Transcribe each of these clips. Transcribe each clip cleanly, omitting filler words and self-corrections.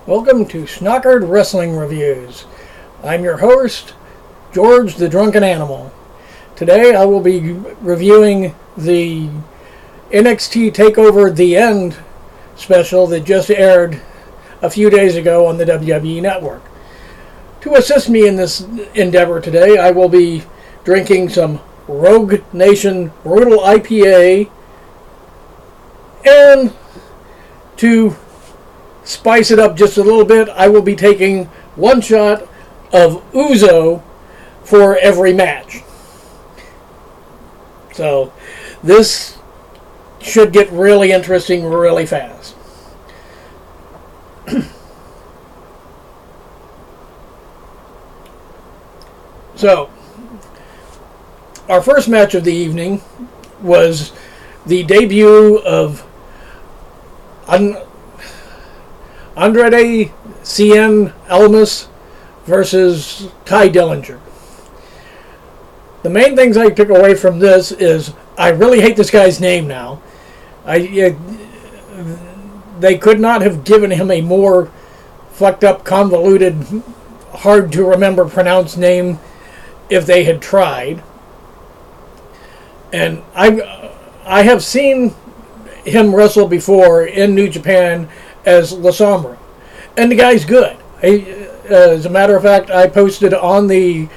Welcome to Schnockered Wrestling Reviews. I'm your host, George the Drunken Animal. Today I will be reviewing the NXT Takeover The End special that just aired a few days ago on the WWE Network. To assist me in this endeavor today, I will be drinking some Rogue Nation Brutal IPA, and to spice it up just a little bit, I will be taking one shot of Ouzo for every match. So this should get really interesting really fast. So, our first match of the evening was the debut of Andrade Cien Almas versus Ty Dillinger. The main things I took away from this is I really hate this guy's name now. They could not have given him a more fucked up, convoluted, hard to remember pronounced name if they had tried. And I have seen him wrestle before in New Japan as La Sombra, and the guy's good. As a matter of fact, I posted on the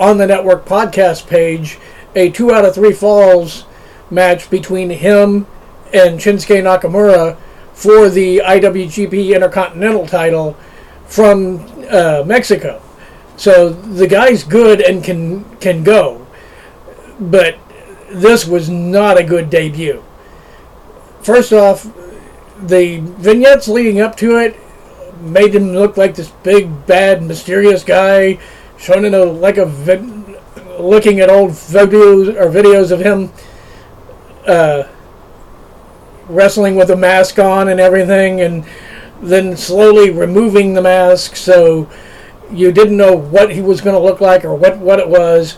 network podcast page a 2 out of 3 falls match between him and Shinsuke Nakamura for the IWGP Intercontinental title from Mexico. So the guy's good and can go, but this was not a good debut. First off, the vignettes leading up to it made him look like this big, bad, mysterious guy, shown in looking at old videos of him wrestling with a mask on and everything, and then slowly removing the mask so you didn't know what he was going to look like or what it was.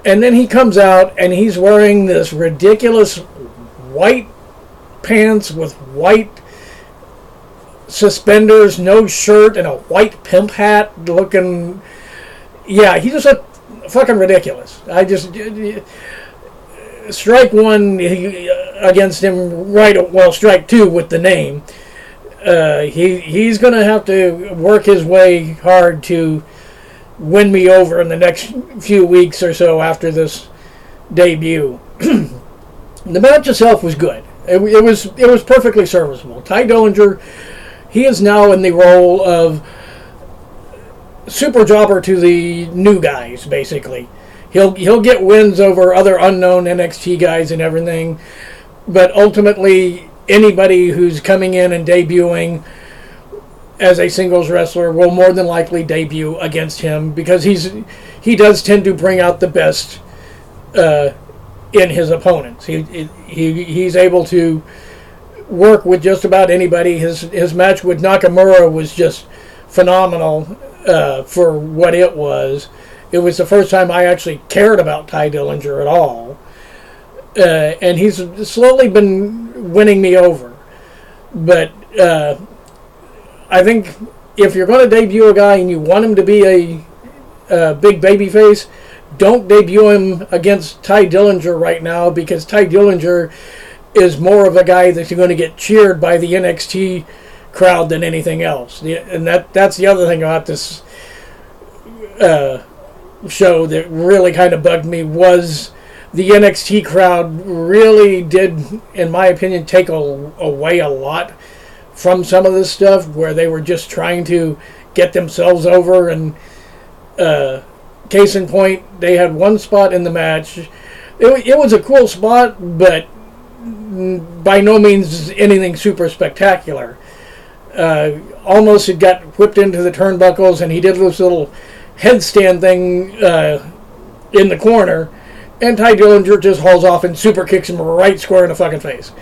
And then he comes out and he's wearing this ridiculous white pants with white suspenders, no shirt, and a white pimp hat looking. Yeah, he just looked fucking ridiculous. Strike one against him right. Well, strike two with the name. He's going to have to work his way hard to win me over in the next few weeks or so after this debut. The match itself was good. It was perfectly serviceable. Ty Dillinger, he is now in the role of super jobber to the new guys, basically. He'll get wins over other unknown NXT guys and everything, but ultimately anybody who's coming in and debuting as a singles wrestler will more than likely debut against him, because he does tend to bring out the best in his opponents. He's able to work with just about anybody. His match with Nakamura was just phenomenal for what it was. It was the first time I actually cared about Ty Dillinger at all. And he's slowly been winning me over. But I think if you're going to debut a guy and you want him to be a big babyface, don't debut him against Ty Dillinger right now, because Ty Dillinger is more of a guy that's going to get cheered by the NXT crowd than anything else. And that's the other thing about this show that really kind of bugged me, was the NXT crowd really did, in my opinion, take away a lot from some of this stuff, where they were just trying to get themselves over. And case in point, they had one spot in the match. It was a cool spot, but by no means anything super spectacular. Almost had got whipped into the turnbuckles, and he did this little headstand thing in the corner, and Ty Dillinger just hauls off and super kicks him right square in the fucking face.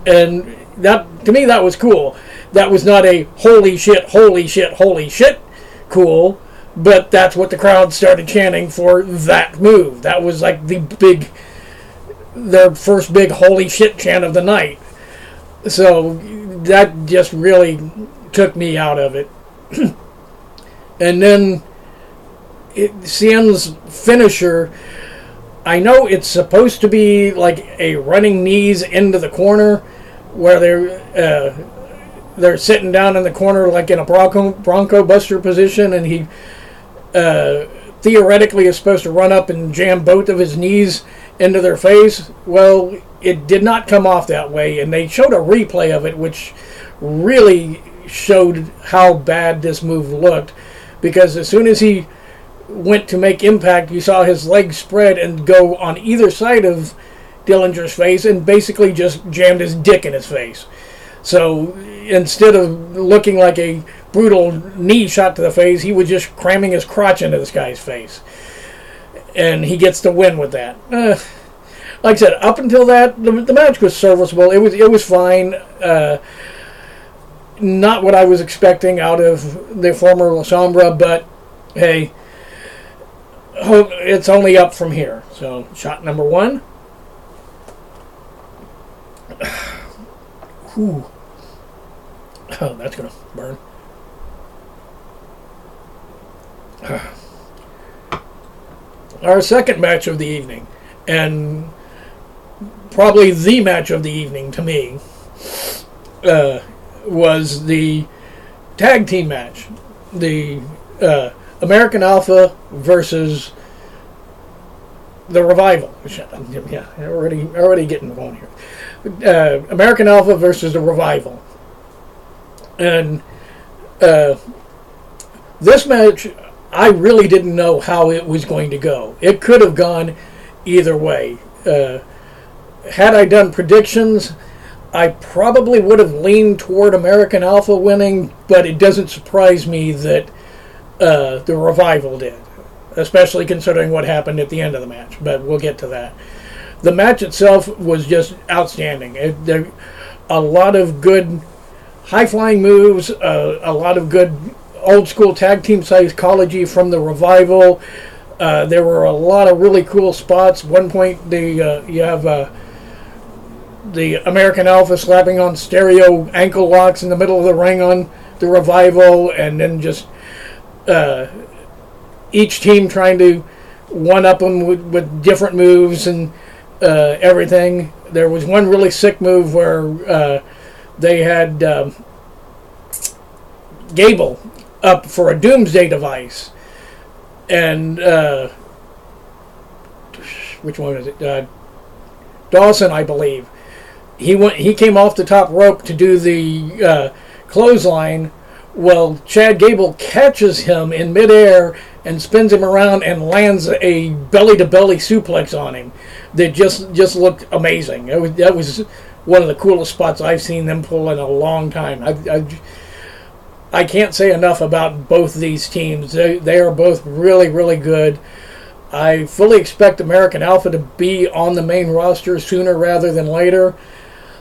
And that, to me, that was cool. That was not a holy shit cool, but that's what the crowd started chanting for that move. That was like their first big holy shit chant of the night. So that just really took me out of it. And then Cien's finisher, I know it's supposed to be like a running knees into the corner where they're sitting down in the corner like in a Bronco Buster position, and he theoretically is supposed to run up and jam both of his knees into their face. Well, it did not come off that way, and they showed a replay of it, which really showed how bad this move looked, because as soon as he went to make impact, you saw his legs spread and go on either side of Dillinger's face and basically just jammed his dick in his face. So instead of looking like a brutal knee shot to the face, he was just cramming his crotch into this guy's face. And he gets the win with that. Like I said, up until that, the match was serviceable. It was fine. Not what I was expecting out of the former La Sombra, but hey, it's only up from here. So, shot number 1. Whew. Oh, that's going to burn. Our second match of the evening, and probably the match of the evening to me, was the tag team match. The American Alpha versus the Revival. Yeah, already getting going here. American Alpha versus the Revival. And this match, I really didn't know how it was going to go. It could have gone either way. Had I done predictions, I probably would have leaned toward American Alpha winning, but it doesn't surprise me that the Revival did, especially considering what happened at the end of the match, but we'll get to that. The match itself was just outstanding. A lot of good high-flying moves, a lot of good old-school tag team psychology from the Revival. There were a lot of really cool spots. One point, you have the American Alpha slapping on stereo ankle locks in the middle of the ring on the Revival, and then just each team trying to one-up them with different moves and everything. There was one really sick move where they had Gable up for a Doomsday device, and which one is it? Dawson, I believe. He came off the top rope to do the clothesline. Well, Chad Gable catches him in midair and spins him around and lands a belly-to-belly suplex on him that just looked amazing. That was one of the coolest spots I've seen them pull in a long time. I can't say enough about both these teams. They are both really, really good. I fully expect American Alpha to be on the main roster sooner rather than later.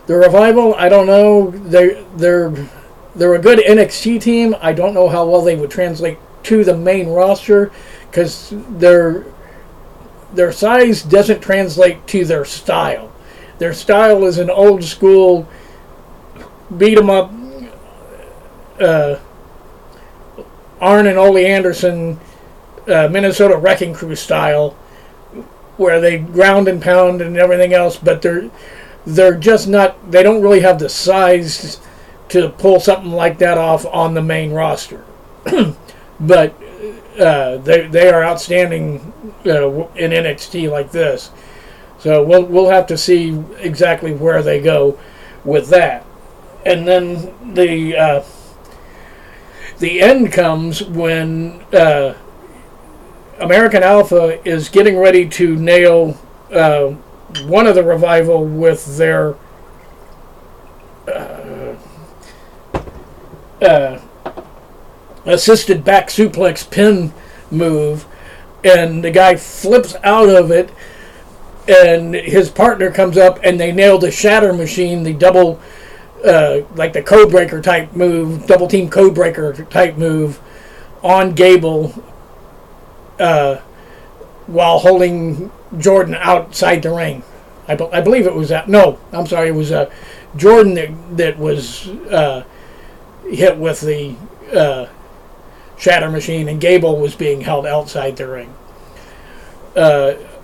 The Revival, I don't know. They're a good NXT team. I don't know how well they would translate to the main roster, because their size doesn't translate to their style. Their style is an old school beat 'em up Arn and Ole Anderson Minnesota Wrecking Crew style, where they ground and pound and everything else, but they're just not, they don't really have the size to pull something like that off on the main roster. But they are outstanding in NXT like this. So we'll have to see exactly where they go with that. And then the end comes when American Alpha is getting ready to nail one of the Revival with their assisted back suplex pin move, and the guy flips out of it, and his partner comes up, and they nail the Shatter Machine, the double, like the Codebreaker type move, double team Codebreaker type move on Gable, while holding Jordan outside the ring. I believe it was that. No, I'm sorry, it was Jordan that was hit with the Shatter Machine, and Gable was being held outside the ring.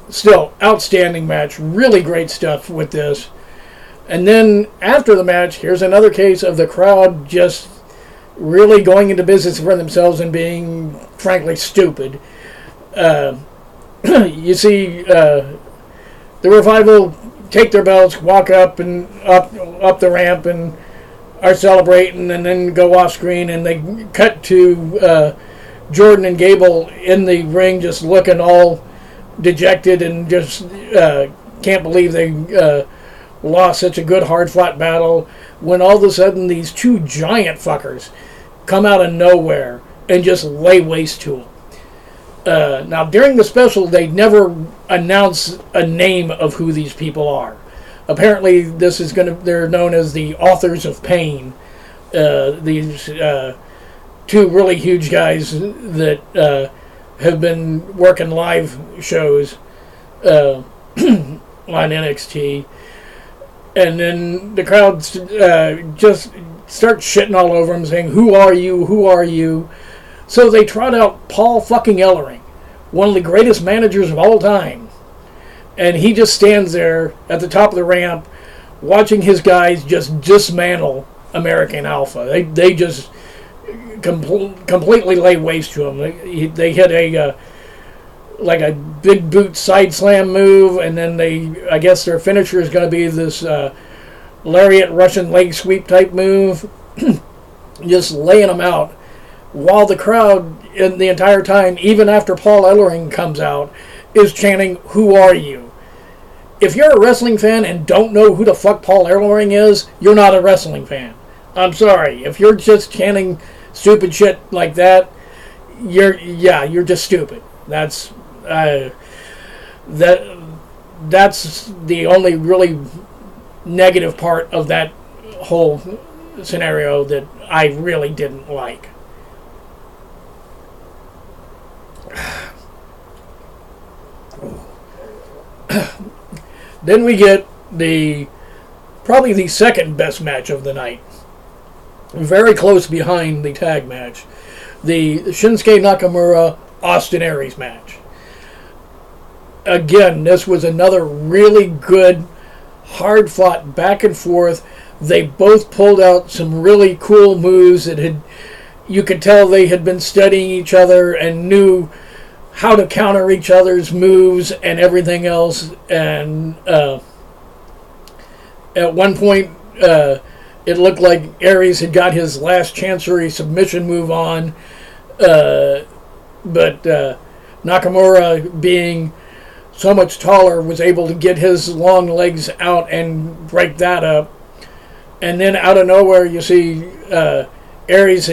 Still, outstanding match. Really great stuff with this. And then after the match, here's another case of the crowd just really going into business for themselves and being, frankly, stupid. You see the Revival take their belts, walk up and up the ramp, and are celebrating, and then go off screen, and they cut to Jordan and Gable in the ring, just looking all dejected and just can't believe they lost such a good hard-fought battle, when all of a sudden these two giant fuckers come out of nowhere and just lay waste to them. Now, during the special, they never announce a name of who these people are. Apparently, they're known as the Authors of Pain. These two really huge guys that have been working live shows on NXT. And then the crowd just starts shitting all over him, saying, "Who are you? Who are you?" So they trot out Paul fucking Ellering, one of the greatest managers of all time. And he just stands there at the top of the ramp watching his guys just dismantle American Alpha. They just completely lay waste to him. They hit a big boot side slam move, and then I guess their finisher is going to be this lariat Russian leg sweep type move, just laying them out, while the crowd in the entire time, even after Paul Ellering comes out, is chanting, "Who are you?" If you're a wrestling fan and don't know who the fuck Paul Ellering is, you're not a wrestling fan. I'm sorry. If you're just chanting stupid shit like that, you're just stupid. That's the only really negative part of that whole scenario that I really didn't like. Then we get probably the second best match of the night. Very close behind the tag match. The Shinsuke Nakamura Austin Aries match. Again, this was another really good, hard-fought back and forth. They both pulled out some really cool moves that you could tell they had been studying each other and knew how to counter each other's moves and everything else. And at one point, it looked like Aries had got his last chancery submission move on, but Nakamura, being so much taller, was able to get his long legs out and break that up. And then out of nowhere, you see Aries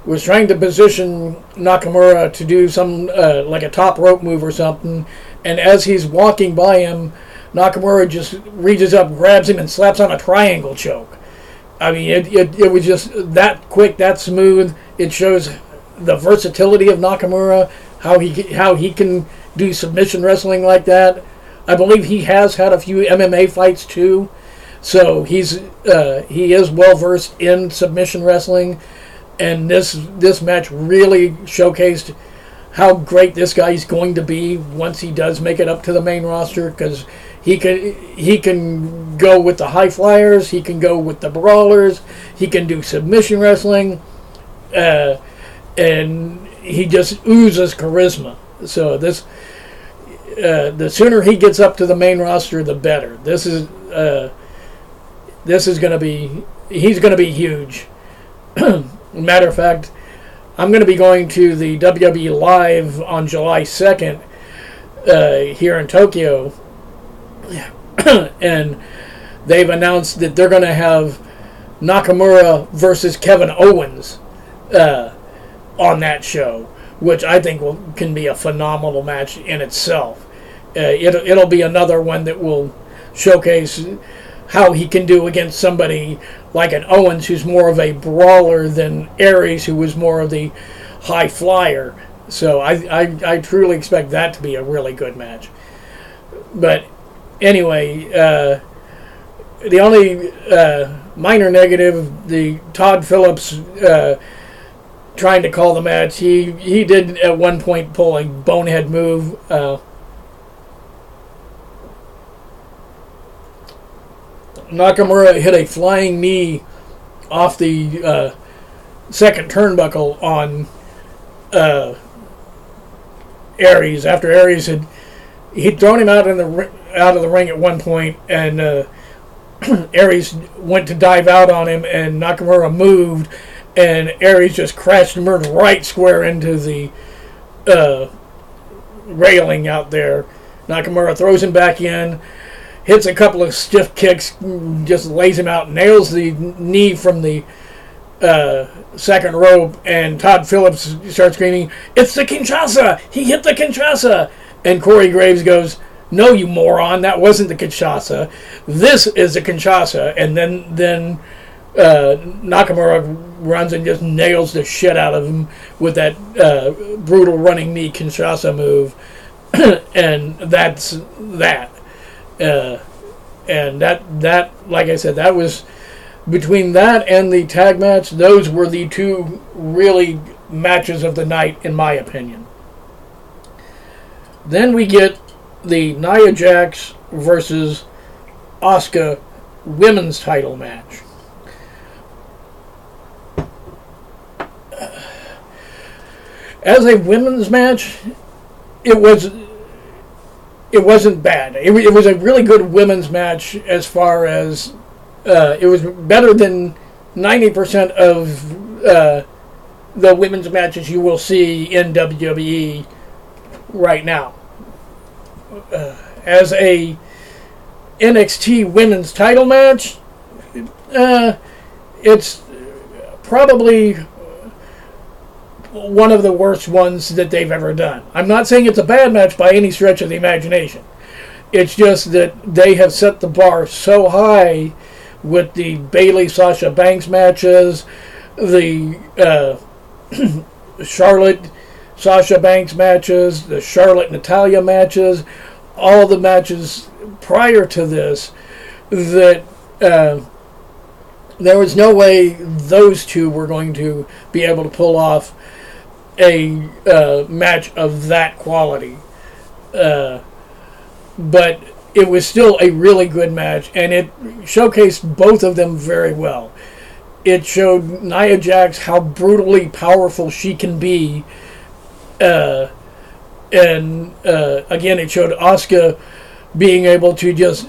was trying to position Nakamura to do some like a top rope move or something, and as he's walking by him, Nakamura just reaches up, grabs him, and slaps on a triangle choke. I mean, it was just that quick, that smooth. It shows the versatility of Nakamura, how he can do submission wrestling like that. I believe he has had a few MMA fights too, so he is well versed in submission wrestling. And this match really showcased how great this guy's going to be once he does make it up to the main roster, because he can go with the high flyers, he can go with the brawlers, he can do submission wrestling, and he just oozes charisma. So the sooner he gets up to the main roster, the better. He's going to be huge. Matter of fact, I'm going to be going to the WWE Live on July 2nd here in Tokyo, and they've announced that they're going to have Nakamura versus Kevin Owens on that show, which I think can be a phenomenal match in itself. It'll be another one that will showcase how he can do against somebody like an Owens, who's more of a brawler, than Aries, who was more of the high flyer. So I truly expect that to be a really good match. But anyway, the only minor negative, the Todd Phillips trying to call the match. He did at one point pull a bonehead move. Nakamura hit a flying knee off the second turnbuckle on Aries after Aries he'd thrown him out of the ring at one point, and Aries went to dive out on him, and Nakamura moved, and Aries just crashed and burned right square into the railing out there. Nakamura throws him back in, hits a couple of stiff kicks, just lays him out, nails the knee from the second rope, and Todd Phillips starts screaming, "It's the Kinshasa! He hit the Kinshasa!" And Corey Graves goes, "No, you moron, that wasn't the Kinshasa. This is the Kinshasa." And then Nakamura runs and just nails the shit out of him with that brutal running knee Kinshasa move. And that's that. And that, like I said, that was between that and the tag match. Those were the two really matches of the night, in my opinion. Then we get the Nia Jax versus Asuka women's title match. As a women's match, it wasn't bad. It was a really good women's match as far as it was better than 90% of the women's matches you will see in WWE right now. As a NXT women's title match, it's probably one of the worst ones that they've ever done. I'm not saying it's a bad match by any stretch of the imagination. It's just that they have set the bar so high with the Bayley-Sasha Banks matches, the Charlotte-Sasha Banks matches, the Charlotte-Natalya matches, all the matches prior to this, that there was no way those two were going to be able to pull off a match of that quality. But it was still a really good match, and it showcased both of them very well. It showed Nia Jax how brutally powerful she can be, and again, it showed Asuka being able to just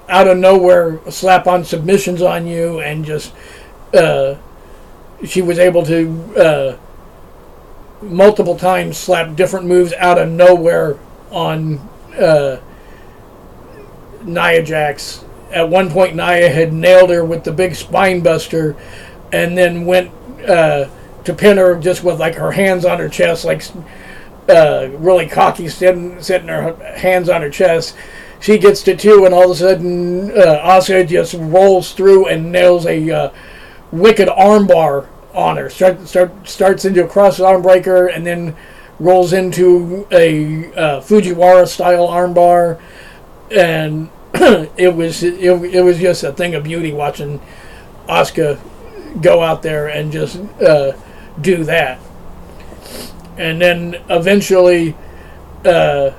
out of nowhere slap on submissions on you, and just she was able to multiple times slap different moves out of nowhere on Nia Jax. At one point, Nia had nailed her with the big spine buster, and then went to pin her just with like her hands on her chest, like really cocky, sitting her hands on her chest. She gets to two, and all of a sudden, Asuka just rolls through and nails a wicked armbar on her. Starts into a cross arm breaker, and then rolls into a Fujiwara style armbar, and it was just a thing of beauty watching Asuka go out there and just do that. And then eventually, Nia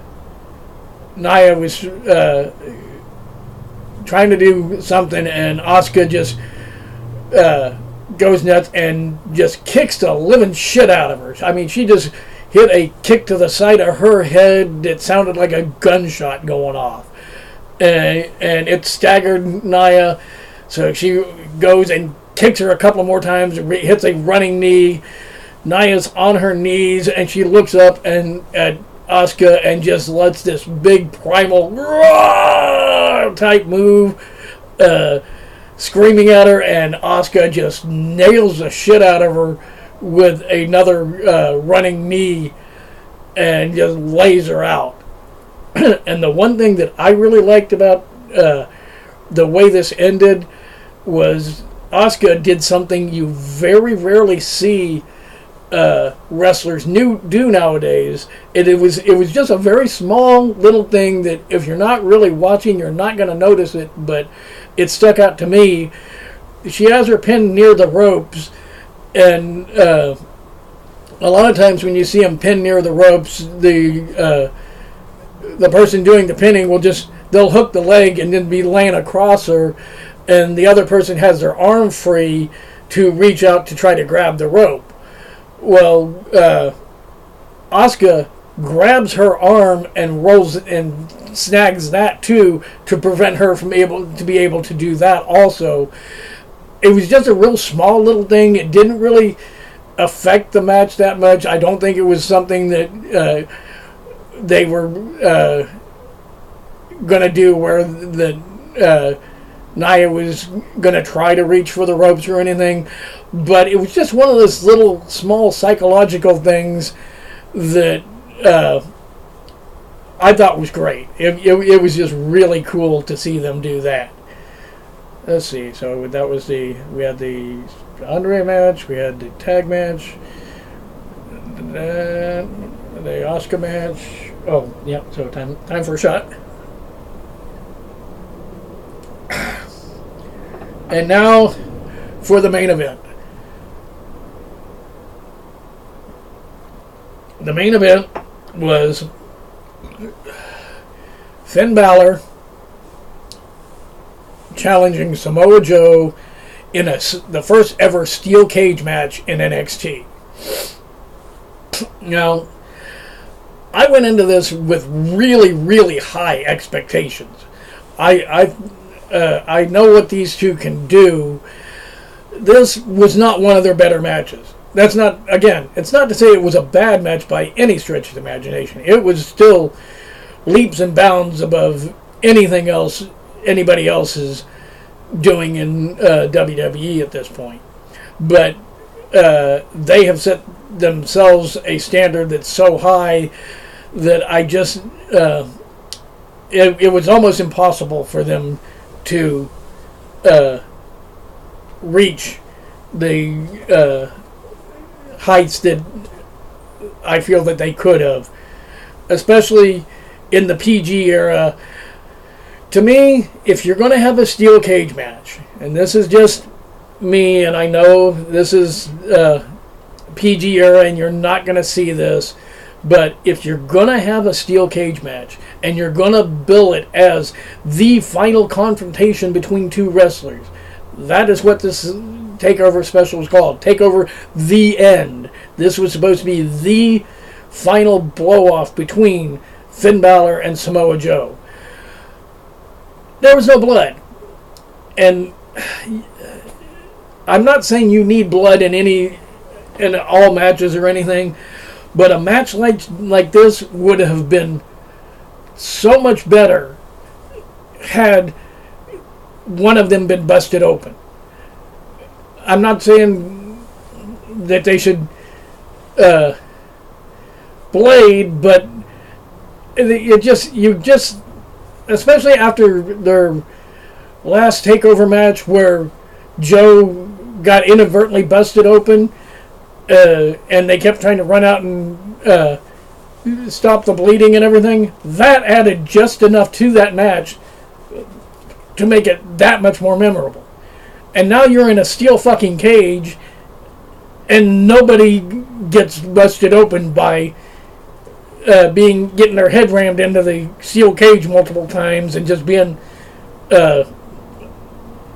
was trying to do something, and Asuka just goes nuts and just kicks the living shit out of her. I mean, she just hit a kick to the side of her head that sounded like a gunshot going off. And it staggered Nia, so she goes and kicks her a couple more times, hits a running knee. Nia's on her knees, and she looks up and at Asuka and just lets this big primal type move, screaming at her, and Asuka just nails the shit out of her with another running knee and just lays her out. And the one thing that I really liked about the way this ended was Asuka did something you very rarely see wrestlers do nowadays. It was just a very small little thing that if you're not really watching, you're not going to notice it, but it stuck out to me. she has her pinned near the ropes, and a lot of times when you see them pinned near the ropes, the person doing the pinning they'll hook the leg and then be laying across her, and the other person has their arm free to reach out to try to grab the rope. Well, Asuka grabs her arm and rolls and snags that too, to prevent her from be able to do that also. It was just a real small little thing. It didn't really affect the match that much. I don't think it was something that they were going to do where Nia was going to try to reach for the ropes or anything. But it was just one of those little small psychological things that I thought was great. It was just really cool to see them do that. Let's see. So that was we had the Andre match, we had the tag match, the Asuka match. Oh, yeah. So time for a shot. And now for the main event. The main event was Finn Balor challenging Samoa Joe in the first ever steel cage match in NXT. Now, I went into this with really, really high expectations. I know what these two can do. This was not one of their better matches. It's not to say it was a bad match by any stretch of the imagination. It was still leaps and bounds above anything else anybody else is doing in WWE at this point. But they have set themselves a standard that's so high that I just... it was almost impossible for them to reach the heights that I feel that they could have, especially in the PG era. To me, if you're going to have a steel cage match, and this is just me, and I know this is PG era and you're not going to see this, but if you're going to have a steel cage match and you're going to bill it as the final confrontation between two wrestlers, that is what this Takeover special was called. Takeover The End. This was supposed to be the final blow-off between Finn Balor and Samoa Joe. There was no blood. And I'm not saying you need blood in all matches or anything, but a match like this would have been so much better had one of them been busted open. I'm not saying that they should blade, but you just, especially after their last Takeover match where Joe got inadvertently busted open, and they kept trying to run out and stop the bleeding and everything, that added just enough to that match to make it that much more memorable. And now you're in a steel fucking cage and nobody gets busted open by getting their head rammed into the steel cage multiple times and just being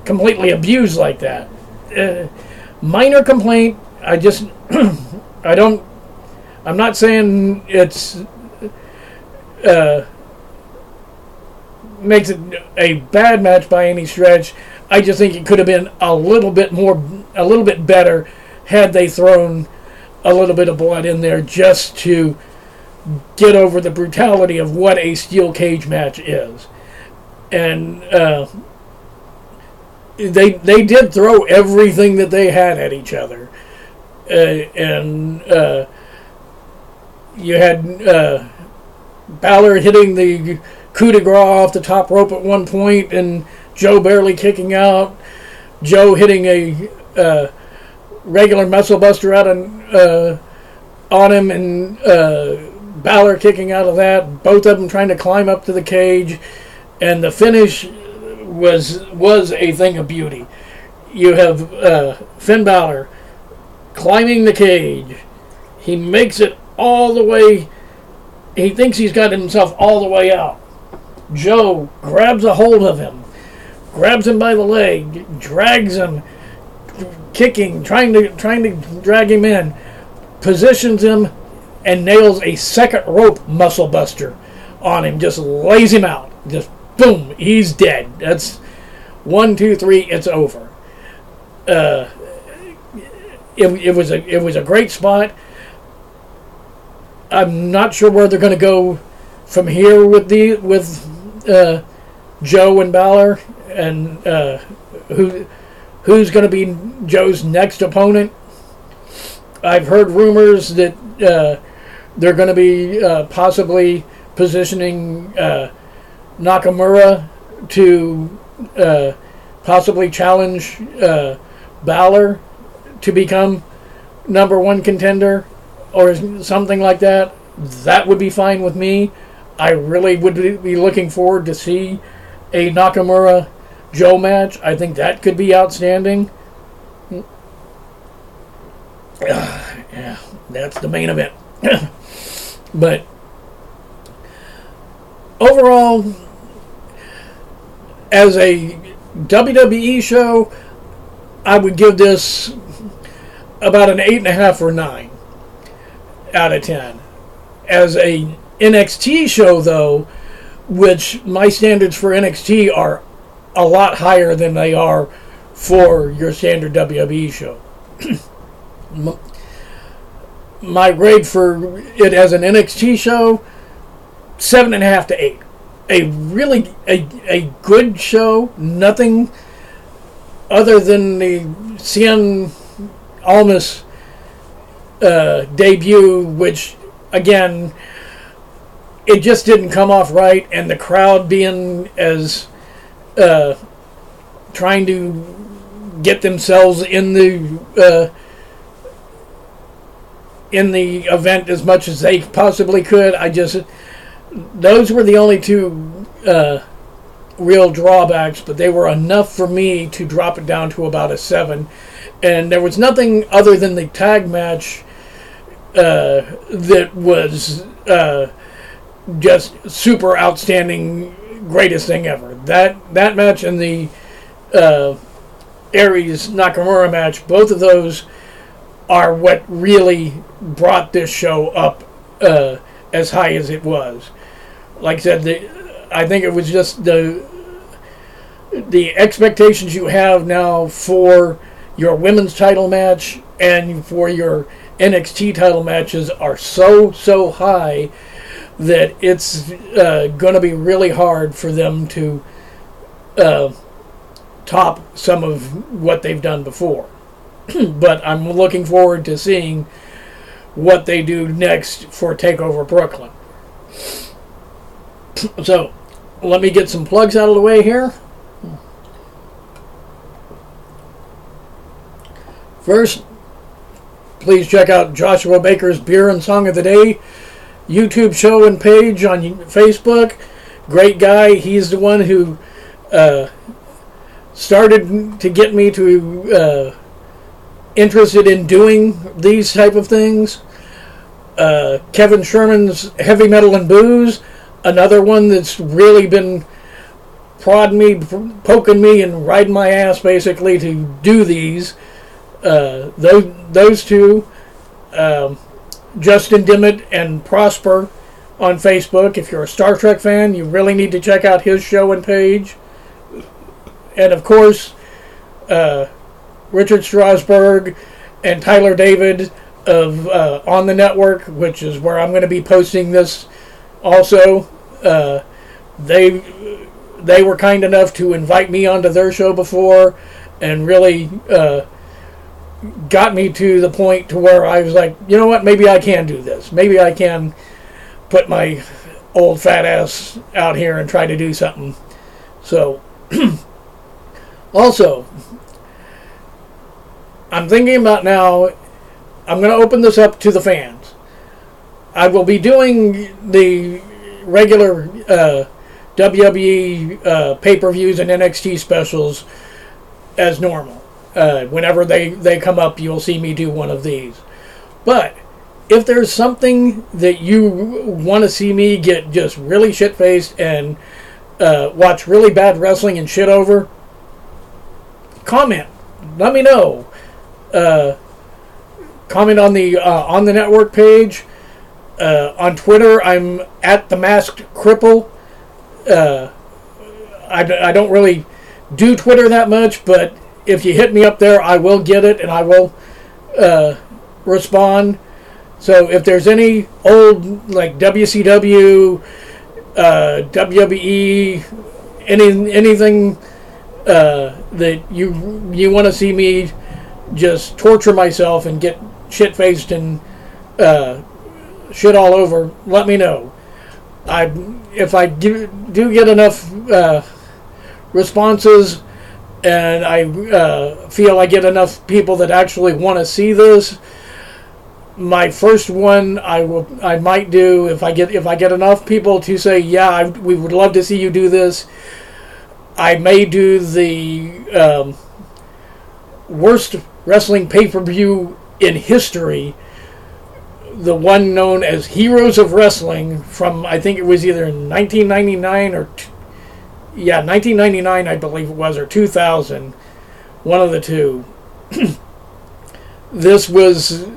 completely abused like that. Minor complaint. I'm not saying it's makes it a bad match by any stretch. I just think it could have been a little bit better had they thrown a little bit of blood in there just to get over the brutality of what a steel cage match is. And they did throw everything that they had at each other. And you had Balor hitting the coup de grace off the top rope at one point and Joe barely kicking out, Joe hitting a regular muscle buster out on him, and Balor kicking out of that, both of them trying to climb up to the cage, and the finish was a thing of beauty. you have Finn Balor climbing the cage. He makes it all the way. He thinks he's got himself all the way out. Joe grabs a hold of him, grabs him by the leg, drags him, kicking, trying to drag him in, positions him, and nails a second rope muscle buster on him. Just lays him out. Just boom, he's dead. That's 1, 2, 3. It's over. It was a great spot. I'm not sure where they're going to go from here with Joe and Balor, and who's going to be Joe's next opponent. I've heard rumors that they're going to be possibly positioning Nakamura to possibly challenge Balor to become number one contender or something like that. That would be fine with me. I really would be looking forward to see a Nakamura Joe match. I think that could be outstanding. Yeah, that's the main event. But overall, as a WWE show, I would give this about an 8.5 or 9 out of 10. As a NXT show, though, which my standards for NXT are a lot higher than they are for your standard WWE show. My grade for it as an NXT show, 7.5 to 8. A good show. Nothing other than the Cien Almas debut, which again, it just didn't come off right, and the crowd being as trying to get themselves in the event as much as they possibly could. Those were the only two real drawbacks, but they were enough for me to drop it down to about a 7. And there was nothing other than the tag match that was just super outstanding, greatest thing ever. That match and the Aries Nakamura match, both of those are what really brought this show up as high as it was. Like I said, I think it was just the expectations you have now for your women's title match and for your NXT title matches are so high that it's going to be really hard for them to top some of what they've done before. But I'm looking forward to seeing what they do next for TakeOver Brooklyn. So, let me get some plugs out of the way here. First, please check out Joshua Baker's Beer and Song of the Day YouTube show and page on Facebook. Great guy. He's the one who started to get me to interested in doing these type of things. Kevin Sherman's Heavy Metal and Booze, another one that's really been prodding me, poking me, and riding my ass basically to do these. Those two, Justin Dimmitt and Prosper on Facebook. If you're a Star Trek fan, you really need to check out his show and page. And of course, Richard Strasberg and Tyler David of On the Network, which is where I'm going to be posting this also. They were kind enough to invite me onto their show before and really got me to the point to where I was like, you know what, maybe I can do this. Maybe I can put my old fat ass out here and try to do something. So, also, I'm thinking about now, I'm going to open this up to the fans. I will be doing the regular WWE pay-per-views and NXT specials as normal. Whenever they come up, you'll see me do one of these. But if there's something that you want to see me get just really shit-faced and watch really bad wrestling and shit over, comment. Let me know. Comment on the network page. On Twitter, I'm at the Masked Cripple. I don't really do Twitter that much, but if you hit me up there, I will get it and I will respond. So if there's any old like WCW, WWE, anything that you want to see me just torture myself and get shit faced and shit all over, let me know. If I do get enough responses and I feel I get enough people that actually want to see this, my first one I might do if I get enough people to say we would love to see you do this. I may do the worst wrestling pay-per-view in history, the one known as Heroes of Wrestling from, I think it was either 1999 or 1999 I believe it was, or 2000, one of the two. This was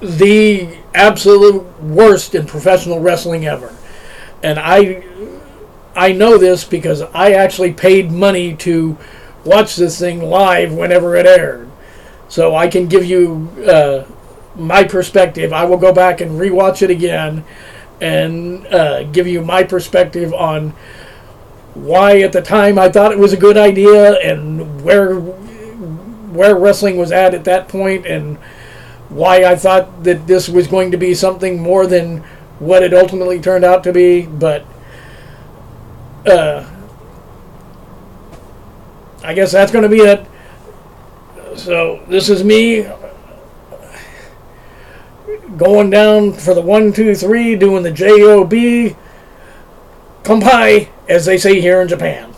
the absolute worst in professional wrestling ever. And I know this because I actually paid money to watch this thing live whenever it aired. So I can give you my perspective. I will go back and rewatch it again and give you my perspective on why at the time I thought it was a good idea and where wrestling was at that point, and why I thought that this was going to be something more than what it ultimately turned out to be. But I guess that's going to be it. So this is me going down for the 1, 2, 3, doing the JOB. Kampai, as they say here in Japan.